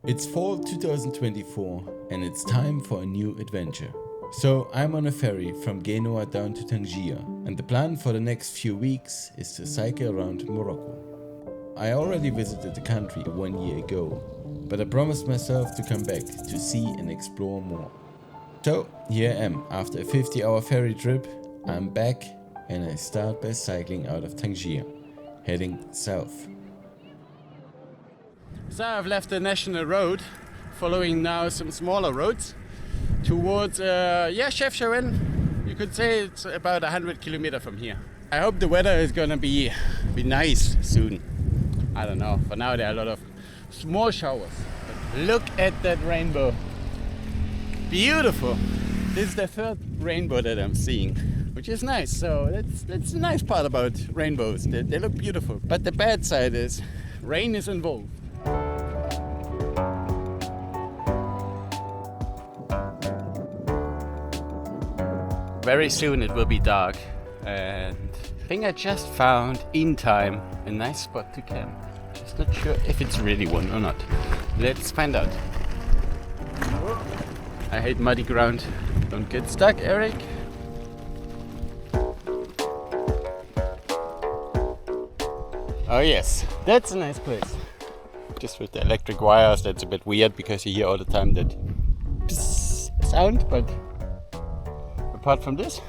It's fall 2024 and it's time for a new adventure. So I'm on a ferry from Genoa down to Tangier, and the plan for the next few weeks is to cycle around Morocco. I already visited the country 1 year ago, but I promised myself to come back to see and explore more. So here I am, after a 50-hour ferry trip, I'm back and I start by cycling out of Tangier, heading south. So I've left the national road, following now some smaller roads towards CHEFCHAUEN. You could say it's about 100 kilometers from here. I hope the weather is gonna be nice soon. I don't know. For now there are a lot of small showers. But look at that rainbow. Beautiful. This is the third rainbow that I'm seeing, which is nice. So that's the nice part about rainbows. They look beautiful. But the bad side is rain is involved. Very soon it will be dark, and I think I just found in time a nice spot to camp. Just not sure if it's really one or not. Let's find out. I hate muddy ground. Don't get stuck, Eric. Oh yes, that's a nice place. Just with the electric wires, that's a bit weird because you hear all the time that psst sound, but apart from this,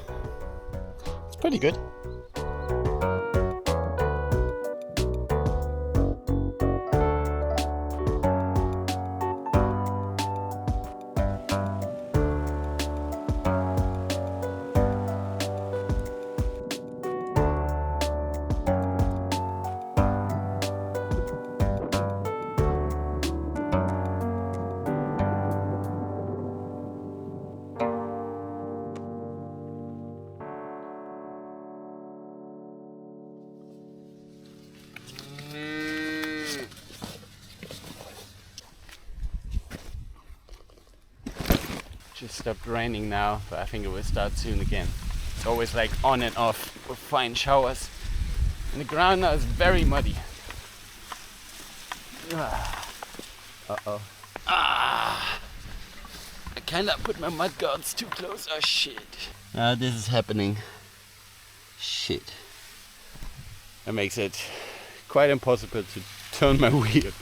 it's pretty good. Just stopped raining now, but I think it will start soon again. It's always like on and off with fine showers. And the ground now is very muddy. Uh-oh. I kinda put my mud guards too close. Oh shit. This is happening. Shit. That makes it quite impossible to turn my wheel.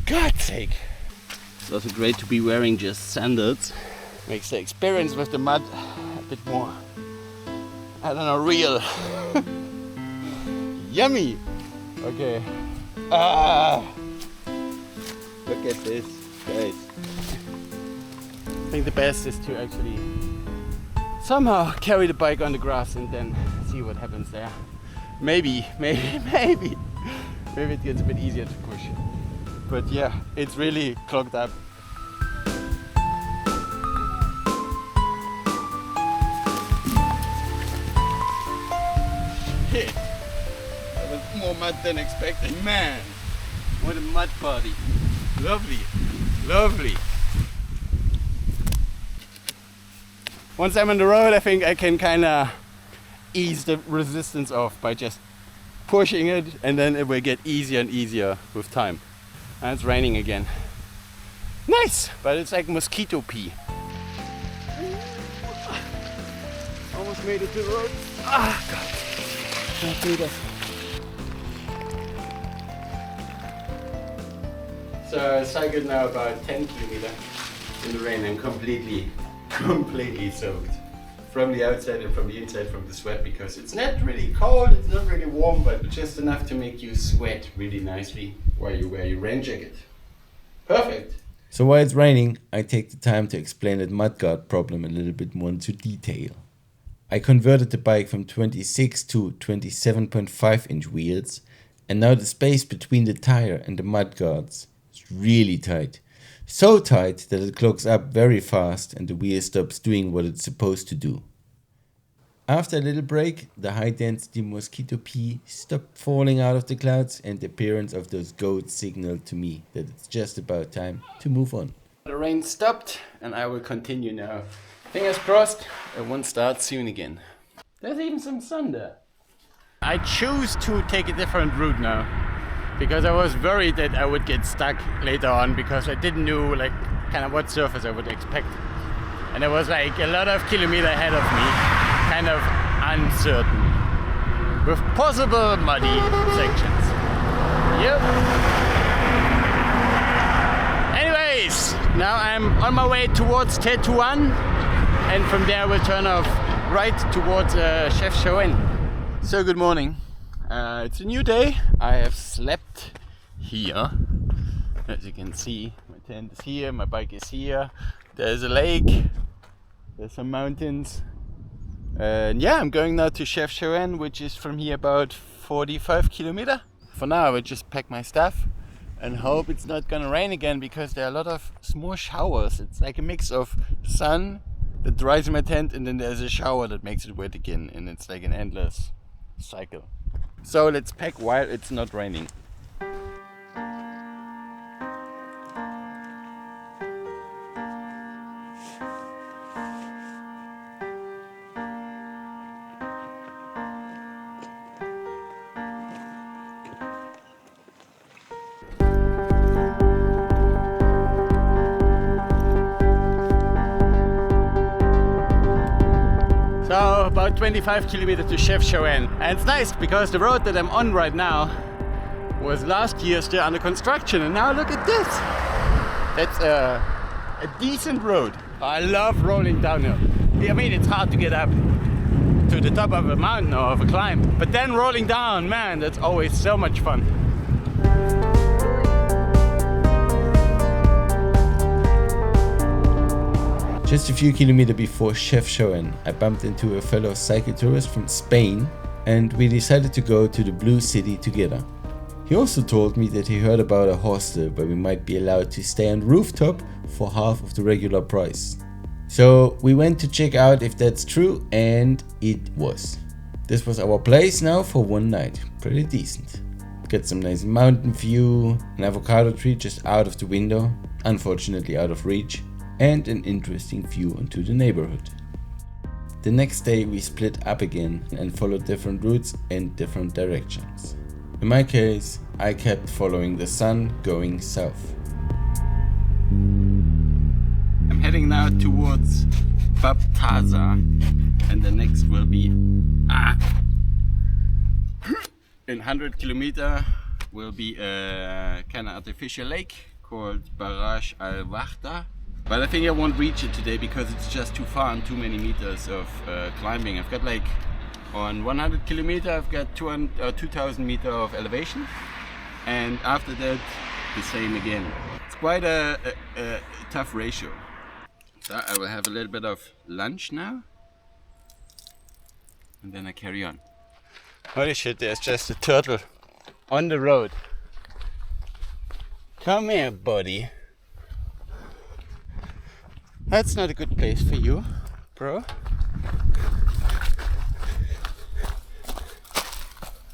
God's sake. It's also great to be wearing just sandals. Makes the experience with the mud a bit more, I don't know, real. Yummy! Okay. Look at this, guys. I think the best is to actually somehow carry the bike on the grass and then see what happens there. Maybe it gets a bit easier to push. But yeah, it's really clogged up. Shit! That was more mud than expected. Man, what a mud party. Lovely, lovely. Once I'm on the road, I think I can kinda ease the resistance off by just pushing it, and then it will get easier and easier with time. And it's raining again. Nice, but it's like mosquito pee. Almost made it to the road. God. Can't do that. So I cycled now about 10 kilometers in the rain and completely soaked. From the outside and from the inside from the sweat, because it's not really cold, it's not really warm, but just enough to make you sweat really nicely while you wear your rain jacket. Perfect! So while it's raining, I take the time to explain that mudguard problem a little bit more into detail. I converted the bike from 26 to 27.5 inch wheels, and now the space between the tire and the mudguards is really tight. So tight that it clogs up very fast and the wheel stops doing what it's supposed to do. After a little break, the high density mosquito pee stopped falling out of the clouds, and the appearance of those goats signaled to me that it's just about time to move on. The rain stopped and I will continue now. Fingers crossed, it won't start soon again. There's even some sun there. I choose to take a different route now. because I was worried that I would get stuck later on because I didn't know like kind of what surface I would expect. And there was like a lot of kilometer ahead of me, kind of uncertain, with possible muddy sections. Yep. Anyways, now I'm on my way towards CHEFCHAUEN, and from there we'll turn off right towards CHEFCHAUEN. So good morning. It's a new day. I have slept here. As you can see, my tent is here, my bike is here. There's a lake, there's some mountains. And yeah, I'm going now to CHEFCHAUEN, which is from here about 45 kilometers. For now, I will just pack my stuff and hope it's not gonna rain again, because there are a lot of small showers. It's like a mix of sun that dries my tent, and then there's a shower that makes it wet again, and it's like an endless cycle. So let's pack while it's not raining. So about 25 kilometers to CHEFCHAUEN, and it's nice because the road that I'm on right now was last year still under construction, and now look at this. That's a decent road. I love rolling downhill. I mean, it's hard to get up to the top of a mountain or of a climb, but then rolling down, man, that's always so much fun. Just a few kilometers before CHEFCHAUEN, I bumped into a fellow cycle tourist from Spain, and we decided to go to the Blue City together. He also told me that he heard about a hostel where we might be allowed to stay on the rooftop for half of the regular price. So we went to check out if that's true, and it was. This was our place now for one night. Pretty decent. Got some nice mountain view, an avocado tree just out of the window, unfortunately out of reach, and an interesting view onto the neighborhood. The next day we split up again and followed different routes in different directions. In my case, I kept following the sun going south. I'm heading now towards Baptaza, and the next will be in 100 kilometers will be a kind of artificial lake called Barrage al-Wahda. But I think I won't reach it today because it's just too far and too many meters of climbing. I've got like on 100 kilometers I've got 2000 meters of elevation, and after that the same again. It's quite a tough ratio. So I will have a little bit of lunch now, and then I carry on. Holy shit, there's just a turtle on the road. Come here, buddy. That's not a good place for you, bro.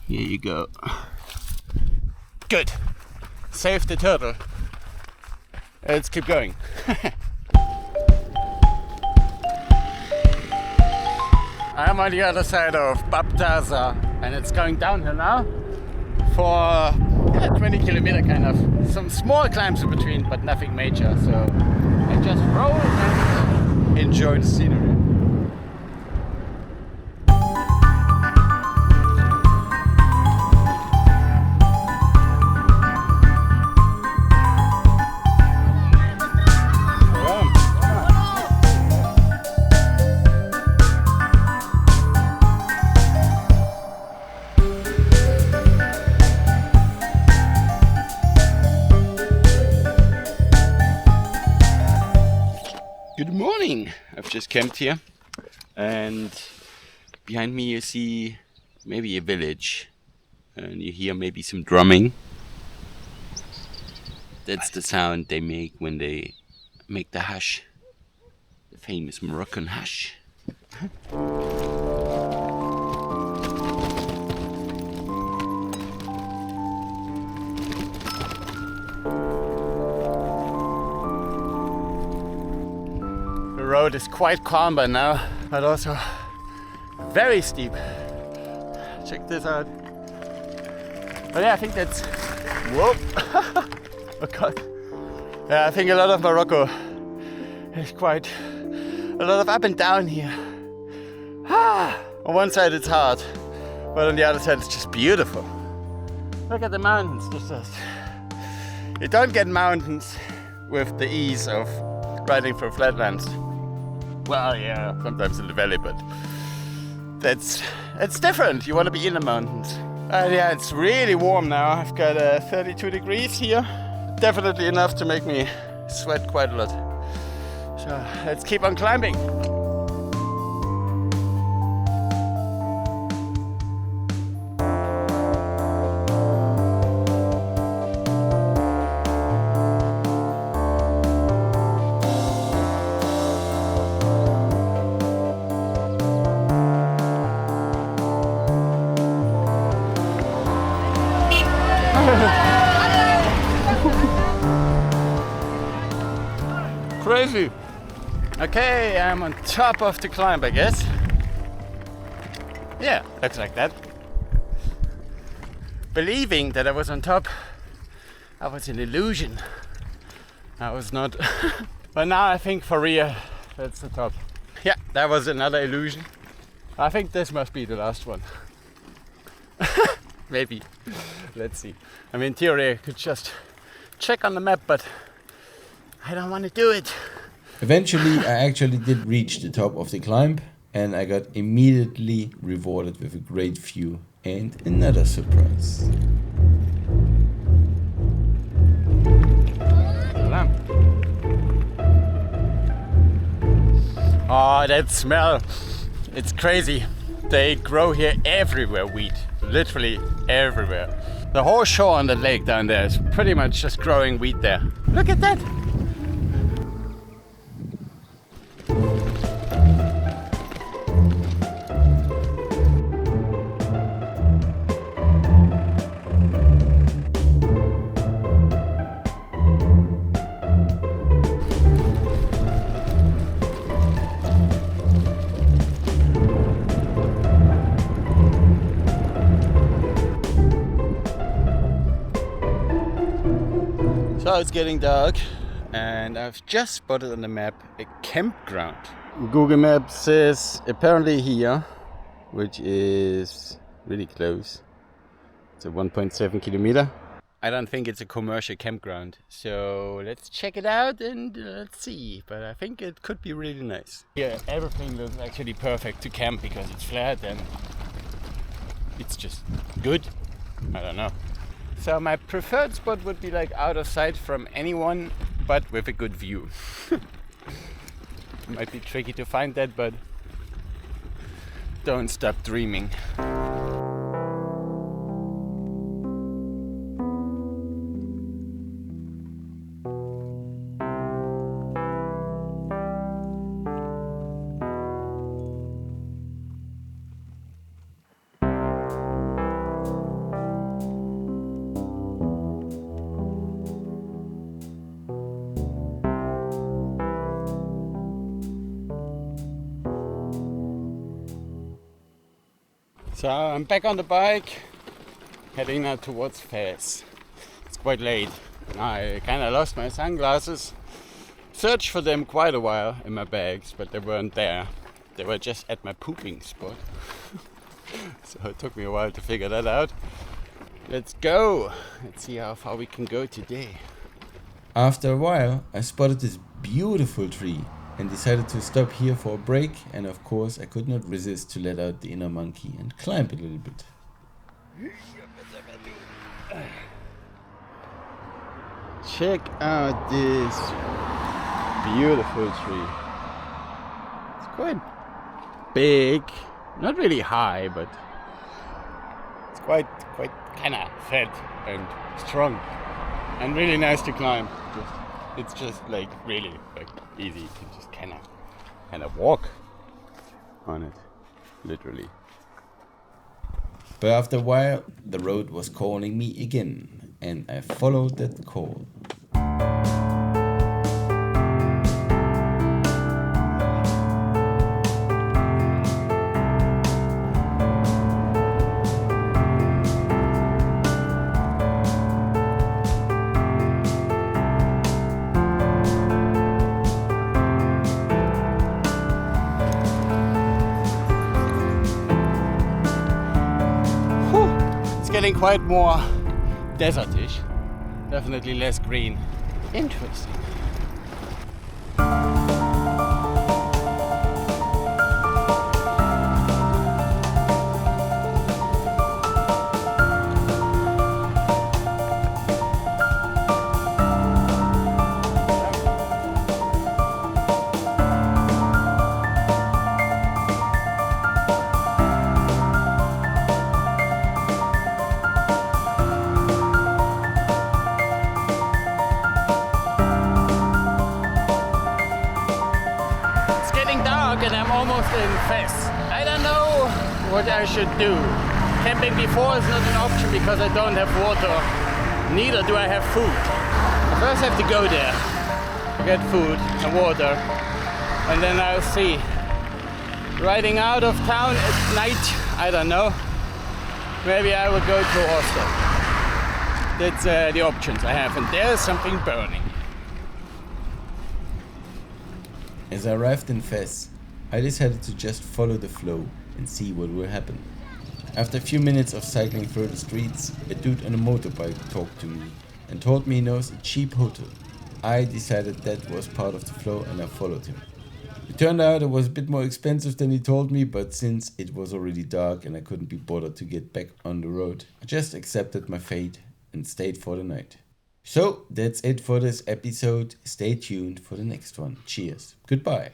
Here you go. Good. Save the turtle. Let's keep going. I'm on the other side of Baptaza, and it's going downhill now for 20 kilometers kind of. Some small climbs in between, but nothing major. So I just roll and enjoy the scenery. Good morning! I've just camped here, and behind me you see maybe a village, and you hear maybe some drumming. That's the sound they make when they make the hash, the famous Moroccan hash. The road is quite calm by now, but also very steep. Check this out. But yeah, I think that's Whoa! Oh God. Yeah, I think a lot of Morocco is quite a lot of up and down here. On one side it's hard, but on the other side it's just beautiful. Look at the mountains. You don't get mountains with the ease of riding through flatlands. Well, yeah, sometimes in the valley, but it's different. You want to be in the mountains. Yeah, it's really warm now. I've got 32 degrees here. Definitely enough to make me sweat quite a lot. So let's keep on climbing. Crazy. Okay, I'm on top of the climb, I guess. Yeah, looks like that. Believing that I was on top, I was an illusion. I was not. But now I think for real, that's the top. Yeah, that was another illusion. I think this must be the last one. Maybe. Let's see. I mean, in theory, I could just check on the map, but I don't want to do it. Eventually, I actually did reach the top of the climb, and I got immediately rewarded with a great view and another surprise. Oh, that smell. It's crazy. They grow here everywhere, wheat. Literally everywhere. The whole shore on the lake down there is pretty much just growing wheat there. Look at that. So it's getting dark and I've just spotted on the map a campground. Google Maps says apparently here, which is really close. It's a 1.7 kilometer. I don't think it's a commercial campground. So let's check it out and let's see. But I think it could be really nice. Here everything looks actually perfect to camp because it's flat and it's just good. I don't know. So my preferred spot would be like out of sight from anyone, but with a good view. Might be tricky to find that, but don't stop dreaming. So I'm back on the bike, heading now towards Fez. It's quite late. I kind of lost my sunglasses. Searched for them quite a while in my bags, but they weren't there. They were just at my pooping spot. So it took me a while to figure that out. Let's go. Let's see how far we can go today. After a while, I spotted this beautiful tree and decided to stop here for a break, and of course I could not resist to let out the inner monkey and climb a little bit. Check out this beautiful tree. It's quite big, not really high, but it's quite kind of fat and strong and really nice to climb. It's just like really like easy. You can just kind of walk on it, literally. But after a while, the road was calling me again, and I followed that call. getting quite more desertish. Definitely less green. Interesting. And I'm almost in Fes. I don't know what I should do. Camping before is not an option because I don't have water. Neither do I have food. I first have to go there, get food and water, and then I'll see. Riding out of town at night, I don't know. Maybe I will go to Oslo. That's the options I have, and there's something burning. As I arrived in Fes, I decided to just follow the flow and see what will happen. After a few minutes of cycling through the streets, a dude on a motorbike talked to me and told me he knows a cheap hotel. I decided that was part of the flow and I followed him. It turned out it was a bit more expensive than he told me, but since it was already dark and I couldn't be bothered to get back on the road, I just accepted my fate and stayed for the night. So that's it for this episode. Stay tuned for the next one. Cheers. Goodbye.